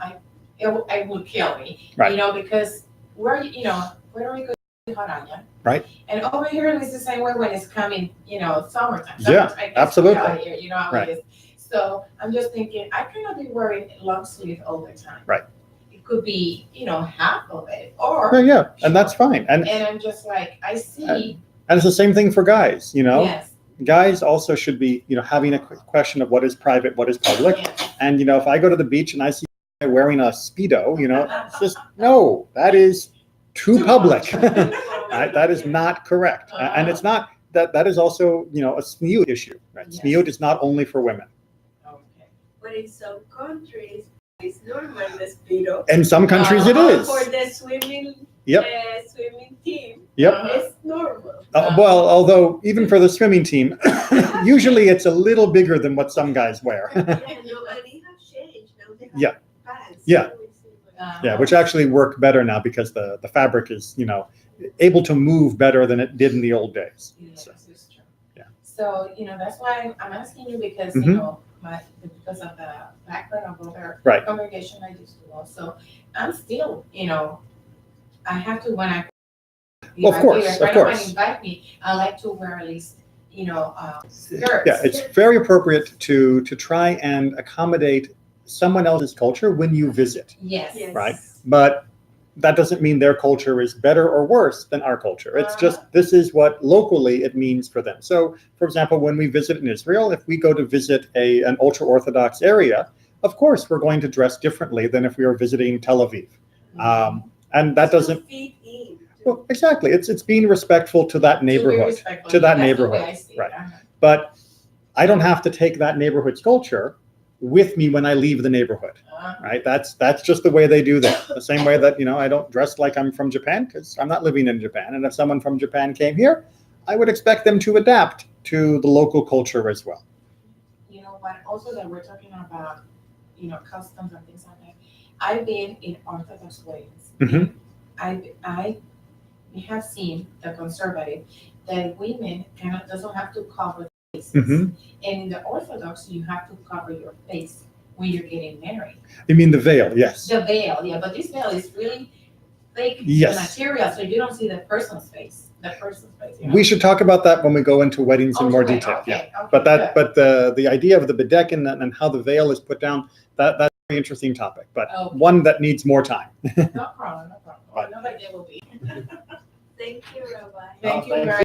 B: It would kill me.
A: Right.
B: Because we're, Puerto Rico is hot island.
A: Right.
B: And over here it's the same way when it's coming, summertime.
A: Yeah, absolutely.
B: Out here, how
A: Right.
B: it is. So I'm just thinking, I cannot be wearing long sleeve all the time.
A: Right.
B: It could be, half of it, or
A: Yeah, and that's fine. And
B: I'm just like, I see.
A: And it's the same thing for guys,
B: Yes.
A: Guys also should be, having a question of what is private, what is public.
B: Yes.
A: And, if I go to the beach and I see a guy wearing a Speedo, it's just, no, that is too public. Right? That is not correct. And it's not, that is also, a smiut issue, right?
B: Yes.
A: Smiut is not only for women.
B: Okay.
C: But in some countries, it's normal, the Speedo.
A: In some countries it is.
C: For the swimming,
A: Yep.
C: swimming team,
A: Yep.
C: it's normal.
A: Well, although even for the swimming team, usually it's a little bigger than what some guys wear.
C: Yeah, no, and it has changed. Now they have
A: Yeah.
C: pants.
A: Yeah. Yeah, which actually work better now because the fabric is, able to move better than it did in the old days.
B: Yes,
A: So,
B: it's true.
A: yeah.
B: So, that's why I'm asking you because,
A: Mhm.
B: because of the background of other
A: Right.
B: congregation I used to go. So I'm still, I have to, when I,
A: Well, of course,
B: if
A: of
B: anyone
A: course.
B: invite me, I like to wear at least, skirts.
A: Yeah, it's very appropriate to try and accommodate someone else's culture when you visit,
B: Yes.
C: Yes.
A: right? But that doesn't mean their culture is better or worse than our culture. It's just, this is what locally it means for them. So, for example, when we visit in Israel, if we go to visit an ultra-Orthodox area, of course, we're going to dress differently than if we were visiting Tel Aviv. And that doesn't,
C: Fit in.
A: well, exactly. It's being respectful to that neighborhood, to that neighborhood, right? But I don't have to take that neighborhood's culture with me when I leave the neighborhood, right? That's just the way they do that. The same way that, I don't dress like I'm from Japan because I'm not living in Japan. And if someone from Japan came here, I would expect them to adapt to the local culture as well.
B: But also that we're talking about, customs and things like that. I've been in Orthodox weddings.
A: Mhm.
B: I have seen the conservative that women doesn't have to cover their faces.
A: Mhm.
B: And in the Orthodox, you have to cover your face when you're getting married.
A: You mean the veil? Yes.
B: The veil, yeah, but this veil is really thick
A: Yes.
B: material, so you don't see the person's face.
A: We should talk about that when we go into weddings in more detail.
B: Okay,
A: Yeah.
B: okay,
A: But the idea of the bedeck and how the veil is put down, that's a very interesting topic, but
B: Okay.
A: one that needs more time.
B: No problem. Another day will be.
C: Thank you, Rabbi.
B: Thank you
A: thank
B: very